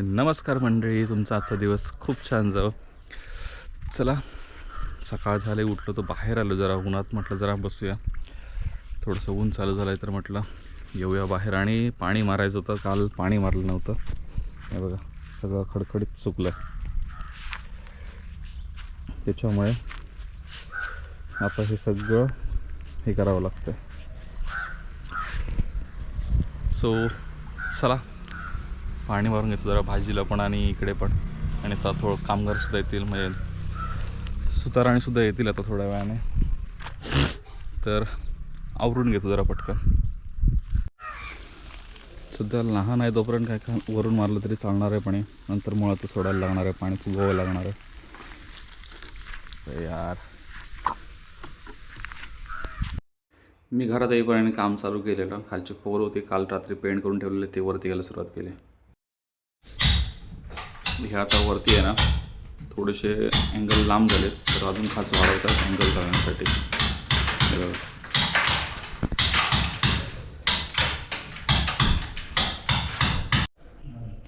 नमस्कार मंडळी, तुमचा आजचा दिवस खूप छान जावं. चला, सकाळ झाले, उठलो तर बाहेर आलो, जरा उन्हात म्हटलं जरा बसूया. थोडंसं ऊन चालू झालं आहे तर म्हटलं येऊया बाहेर. आणि पाणी मारायचं होतं, काल पाणी मारलं नव्हतं. हे बघा, सगळं खडखडीत सुकलं. त्याच्यामुळे आता हे सगळं हे करावं लागतं. सो चला, पाणी मारून घेतो जरा भाजीला पण आणि इकडे पण. आणि आता थोडं कामगारसुद्धा येतील, म्हणजे सुताराणीसुद्धा येतील आता थोड्या वेळाने. तर आवरून घेतो जरा पटकन. सध्या लहान आहे तोपर्यंत काय वरून मारलं तरी चालणार आहे, पण नंतर मुळात सोडायला लागणार आहे, पाणी फुगवावं लागणार आहे यार. मी घरात येईपर्यंत काम चालू केलेलं. खालचे पोल होते, काल रात्री पेंट करून ठेवलेले, ते वरती यायला सुरुवात केली. हे आता वरती आहे ना, थोडेसे अँगल लांब झालेत, तर अजून खास वाढवतात अँगल करण्यासाठी.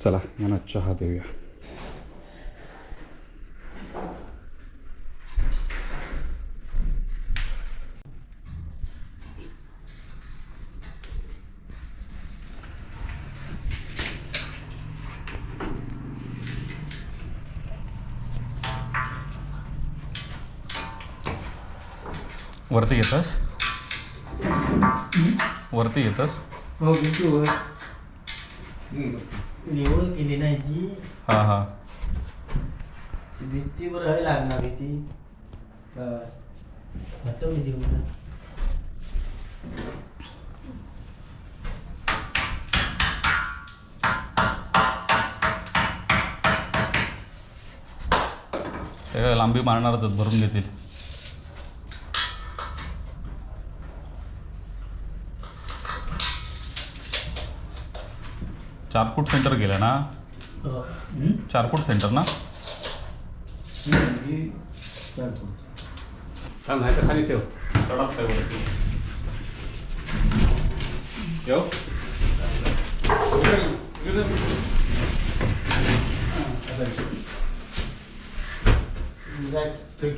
चला यांना चहा देऊया. वरती येतस? वरती येतस? हो घेतो निवड केली नाही जी. हां हां, भित्ती बरं लागणार ती हटवली ती मला. ते काय लांबी मारणारच आहेत, भरून घेतील. चार फूट सेंटर गेलं ना? 4 फूट सेंटर ना? थांब, नाही तर खाली ठेव. तडाप काय वरती येऊ.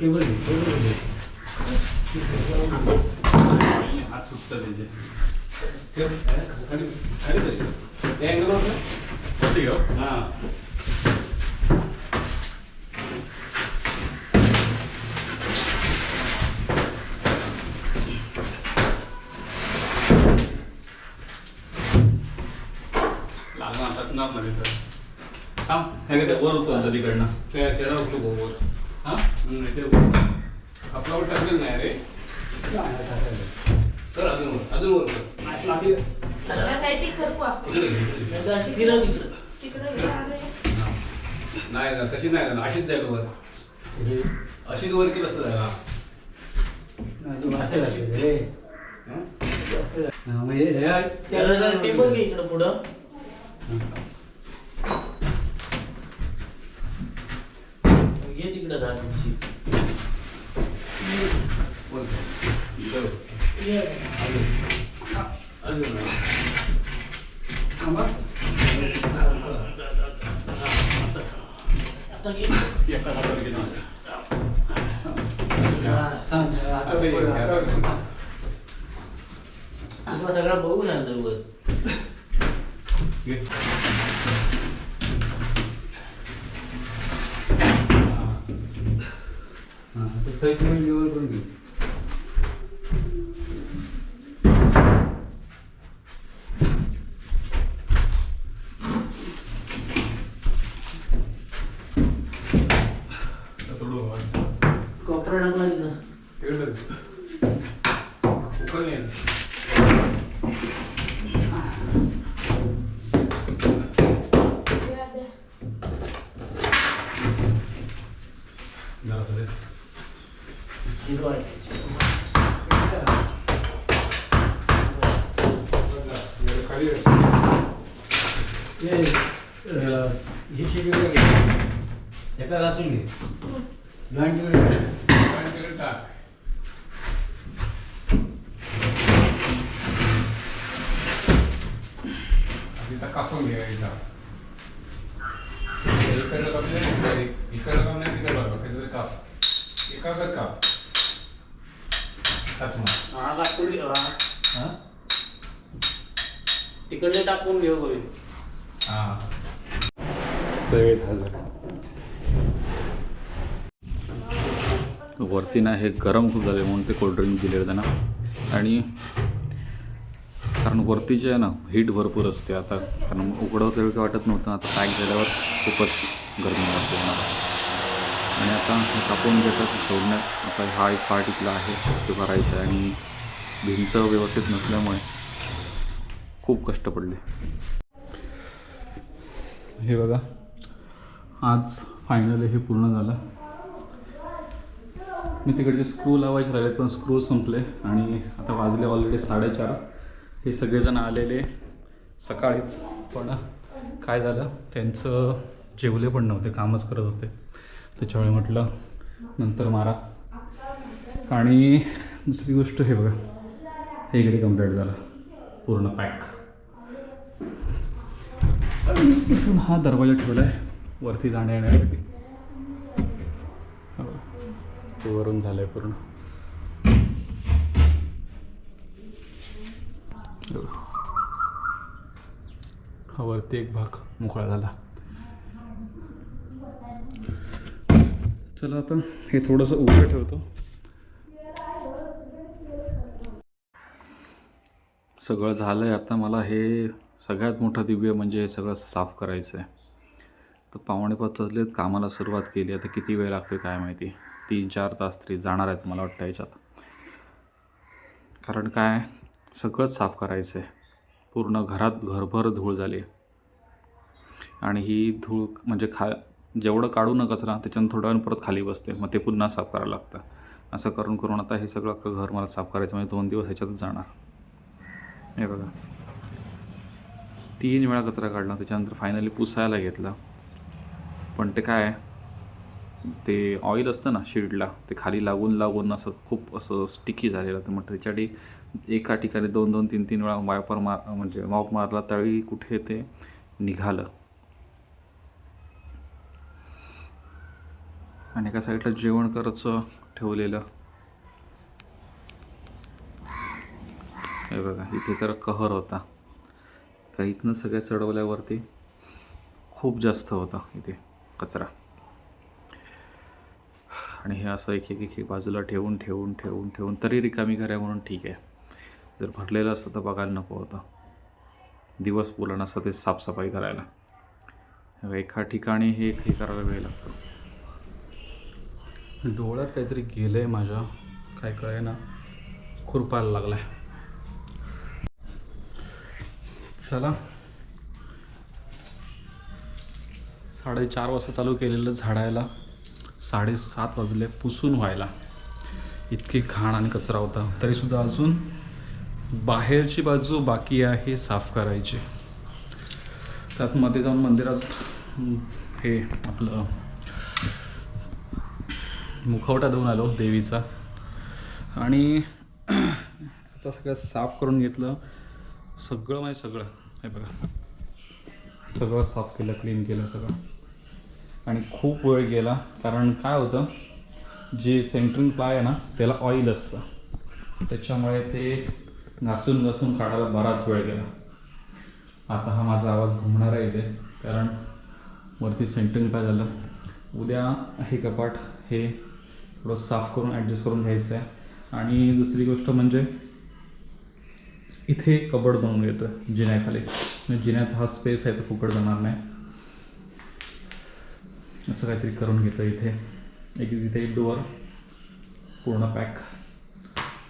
टेबल हात सुटतं त्याचे. वरती घेऊ. हां, लागणार टाकणार नाही तर थांब. हे काय वर उचलतं तिकडनं. त्या शेळा उठलो गोबर. हां, ते आपल्यावर टाकलेलं नाही रे. तर अजून वर, अजून वर कर. नाही ना, तशी नाही ना, अशीच जाईल वर. अशीच वर केलं असतं जायला. टेबल घे इकडं पुढं. घे तिकडं जा तुमची. अजून आता घे. एका हातावर घेणार. आता सगळं बघून नंतर वर. लेवल करून घेऊ. कोपरा टाकला तिकडं. तेवढं उकळ नाही. हिरवा आहे. खाली हे शेड्यूल घे. एका घासून घे. जॉईंट तिकडे टाक. कापून घ्या एकदा. इकडलं काप नाही, इकडलं काप नाही, तिकडलं काप, काहीतरी काप. एकागत काप. टाच मार. हा टाकून हा? तिकडले टाकून घेऊ कमी. हा. वरती ना हे गरम खूप झाले म्हणून ते कोल्ड्रिंक दिले त्यांना. आणि कारण वरती जे आहे ना हीट भरपूर असते आता, कारण उघडं तेवढं काय वाटत नव्हतं. आता पॅक झाल्यावर खूपच गरमी वाटते मला. आणि आता हे कापून घेतात सोडण्यात. आता हा एक पार्ट इथला आहे तो करायचा आहे आणि भिंत व्यवस्थित नसल्यामुळे खूप कष्ट पडले. हे बघा आज फायनली हे पूर्ण झालं. मी तिकडचे स्क्रू लावायचे राहिले पण स्क्रू संपले आणि आता वाजले ऑलरेडी 4:30. हे सगळेजण आलेले सकाळीच, पण काय झालं त्यांचं जेवले पण नव्हते, कामच करत होते. त्याच्यामुळे म्हटलं नंतर मारा. आणि दुसरी गोष्ट हे बघा हे इकडे कंप्लीट झालं पूर्ण पॅक. इथून हा दरवाजा ठेवला आहे वरती जाण्या येण्यासाठी. वरून झालं आहे पूर्ण. हा वरती एक भाग मोकळा झाला. चला आता हे थोडंसं उघडं ठेवतो. सगळं झालं आहे. आता मला हे सगळ्यात मोठं दिव्य म्हणजे हे सगळं साफ करायचं आहे. तर 5:45 वाजलेत, कामाला सुरुवात केली. आता किती वेळ लागतो काय माहिती. 3-4 तास तरी जाणार आहेत मला वाटतं याच्यात. कारण काय सगळंच साफ करायचं आहे. पूर्ण घरात घरभर धूळ झाली आहे. आणि ही धूळ म्हणजे जेवढं काढू न कचरा त्याच्यानं थोड्या वेळ परत खाली बसते, मग ते पुन्हा साफ करायला लागतं. असं करून करून आता हे सगळं अख्खं घर मला साफ करायचं म्हणजे 2 दिवस ह्याच्यातच जाणार. हे बघा 3 वेळा कचरा काढला, त्याच्यानंतर फायनली पुसायला घेतला. पण ते काय ते ऑइल असतं ना शीटला, ते खाली लागून लागून असं खूप असं स्टिकी झालेलं. तर मग त्याच्यासाठी एका ठिकाणी 2-2, 3-3 वेळा वायपर म्हणजे मॉप मारला तरी कुठे ते निघालं. आणि एका साईडला जेवण करायचं ठेवलेलं. हे बघा इथे तर कहर होता, का इथनं सगळ्या चढवल्यावरती खूप जास्त होता इथे कचरा. आणि हे असं एक बाजूला ठेवून ठेवून ठेवून ठेवून तरी रिकामी करा म्हणून ठीक आहे. जर भरलेलं असतं तर बघायला नको होतं. दिवस पुरा नसतं ते साफसफाई करायला. एका ठिकाणी हे करायला वेळ लागतो. डोळ्यात काहीतरी गेलं आहे माझ्या, काय कळे ना, खुरपायला लागला आहे. चला 4:30 वाजता चालू केलेलं झाडायला 7:30 वाजले पुसून व्हायला. इतकी घाण आणि कचरा होता. तरीसुद्धा अजून बाहेरची बाजू बाकी आहे साफ करायची. त्यात मध्ये जाऊन मंदिरात हे आपलं मुखवटा देऊन आलो देवीचा. आणि आता सगळं साफ करून घेतलं. सगळं म्हणजे सगळं हे बघा सगळं साफ केलं, क्लीन केलं सगळं. आणि खूप वेळ गेला, कारण काय होतं जे सेंटरिंग प्लाय आहे ना त्याला ऑइल असतं, त्याच्यामुळे ते घासून घासून काढायला बराच वेळ गेला. आता हा माझा आवाज घुमणार आहे इथे, कारण वरती सेंटरिंग प्लाय झालं. उद्या हे कपाट हे थोडं साफ करून ॲडजस्ट करून घ्यायचं आहे. आणि दुसरी गोष्ट म्हणजे इथे कबड बनवून घेतं जिन्याखाली. जिन्याचा हा स्पेस आहे तो फुकट जाणार नाही, असं काहीतरी करून घेतं इथे. इथे डोअर पूर्ण पॅक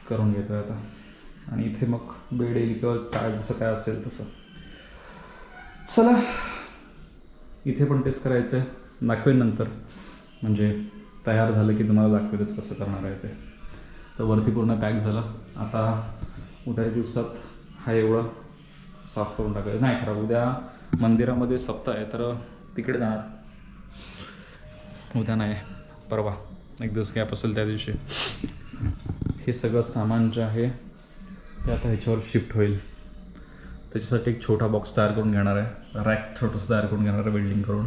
करून घेतो आता. आणि इथे मग बेड येईल किंवा काय जसं काय असेल तसं. चला इथे पण टेस्ट करायचं आहे, दाखवेन नंतर. म्हणजे तयार झालं की तुम्हाला दाखवेलच कसं करणार आहे ते. तर वरती पूर्ण पॅक झालं. आता उद्या दिवसात हा एवढं साफ करून टाकायचं. नाही खरं उद्या मंदिरामध्ये सप्ताह आहे तर तिकडे जाणार. उद्या नाही, परवा एक दिवस गॅप असेल त्या दिवशी. हे सगळं सामान जे आहे ते आता ह्याच्यावर शिफ्ट होईल. त्याच्यासाठी एक छोटा बॉक्स तयार करून घेणार आहे, रॅक छोटंसं तयार करून घेणार आहे वेल्डिंग करून.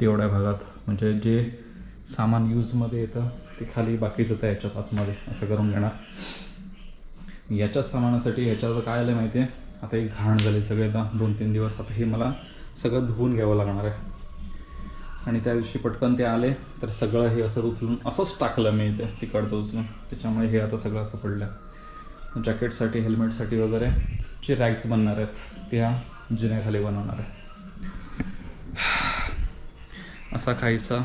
तेवढ्या भागात, म्हणजे जे सामान यूजमध्ये येतं ते खाली, बाकीचं त्या ह्याच्यात आतमध्ये असं करून घेणार. याच्याच सामानासाठी ह्याच्यावर काय आलं माहिती आहे, आता एक घाण झाली सगळे 2-3 दिवस. आता हे मला सगळं धुवून घ्यावं लागणार आहे. आणि त्या दिवशी पटकन ते आले तर सगळं हे असं उचलून असंच टाकलं मी इथे तिकडचं उचलून. त्याच्यामुळे हे आता सगळं असं पडलं. जॅकेटसाठी, हेल्मेटसाठी वगैरे जे रॅग्स बनणार आहेत त्या जिन्याखाली बनवणार आहे. असा काहीसा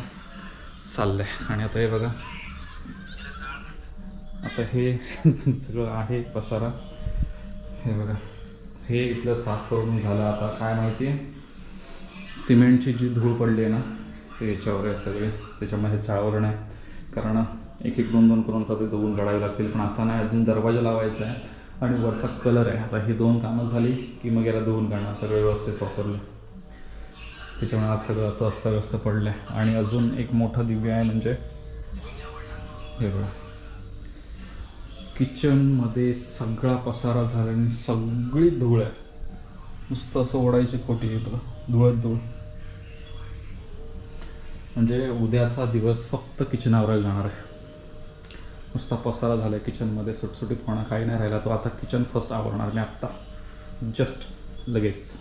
चाललं आहे. आणि आता हे बघा, आता हे सगळं आहे पसारा. हे बघा, हे इथलं साफ करून झालं. आता काय माहिती आहे, सिमेंटची जी धूळ पडली आहे ना ते याच्यावर आहे सगळे, त्याच्यामुळे हे चाळवर नाही. कारण 1-2 करून आता ते धुवून काढावे लागतील. पण आता नाही, अजून दरवाजा लावायचा आहे आणि वरचा कलर आहे. आता ही 2 कामं झाली की मग याला धुवून काढणार सगळं व्यवस्थित प्रॉपरली. त्याच्यामुळे आज सगळं असं अस्ताव्यस्त पडलं आहे. आणि अजून एक मोठा दिव्य आहे, म्हणजे हे बघा, किचनमध्ये सगळा पसारा झाला आणि सगळी धूळ आहे. नुसतं असं ओढायची खोटी आहे बघा, धुळत धूळ. म्हणजे उद्याचा दिवस फक्त किचनावर जाणार आहे. नुसता पसारा झाला आहे किचनमध्ये, सुटसुटीतपणा काही नाही राहिला. तो आता किचन फर्स्ट आवरणार मी आत्ता, जस्ट लगेच.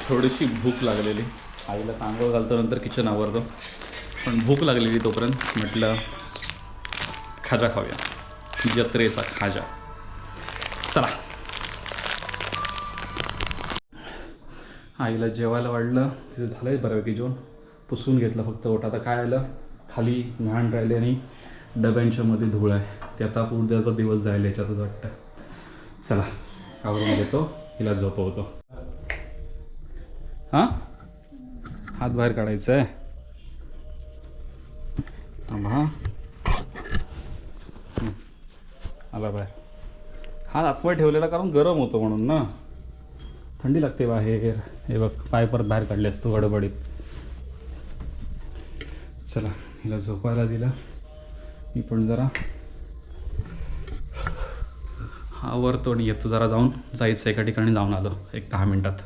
थोडीशी भूक लागलेली, आईला तांदूळ घालतो नंतर किचन आवरतो. पण भूक लागलेली तोपर्यंत म्हटलं खाजा खाऊया, जत्रेचा खाजा. चला, आईला जेवायला वाढलं, तिथे झालं आहे बऱ्यापैकी जेवण, पुसून घेतलं फक्त ओट. आता काय आलं, खाली घाण राहिले आणि डब्यांच्या मध्ये धूळ आहे. ते आता उद्याचा दिवस जायला याच्यातच वाटतं. चला आवरून घेतो, हिला झोपवतो. हां, हात बाहेर काढायचं आहे. हां, आला बाहेर. हात आतमध्ये ठेवलेला कारण गरम होतो म्हणून ना, थंडी लागते बाहेर. हे बघ, पाय परत बाहेर काढले असतो गडबडीत. चला, हिला झोपायला दिला. मी पण जरा आवरतो आणि येतो. जरा जायचं एका ठिकाणी जाऊन आलो एक 10 मिनटात.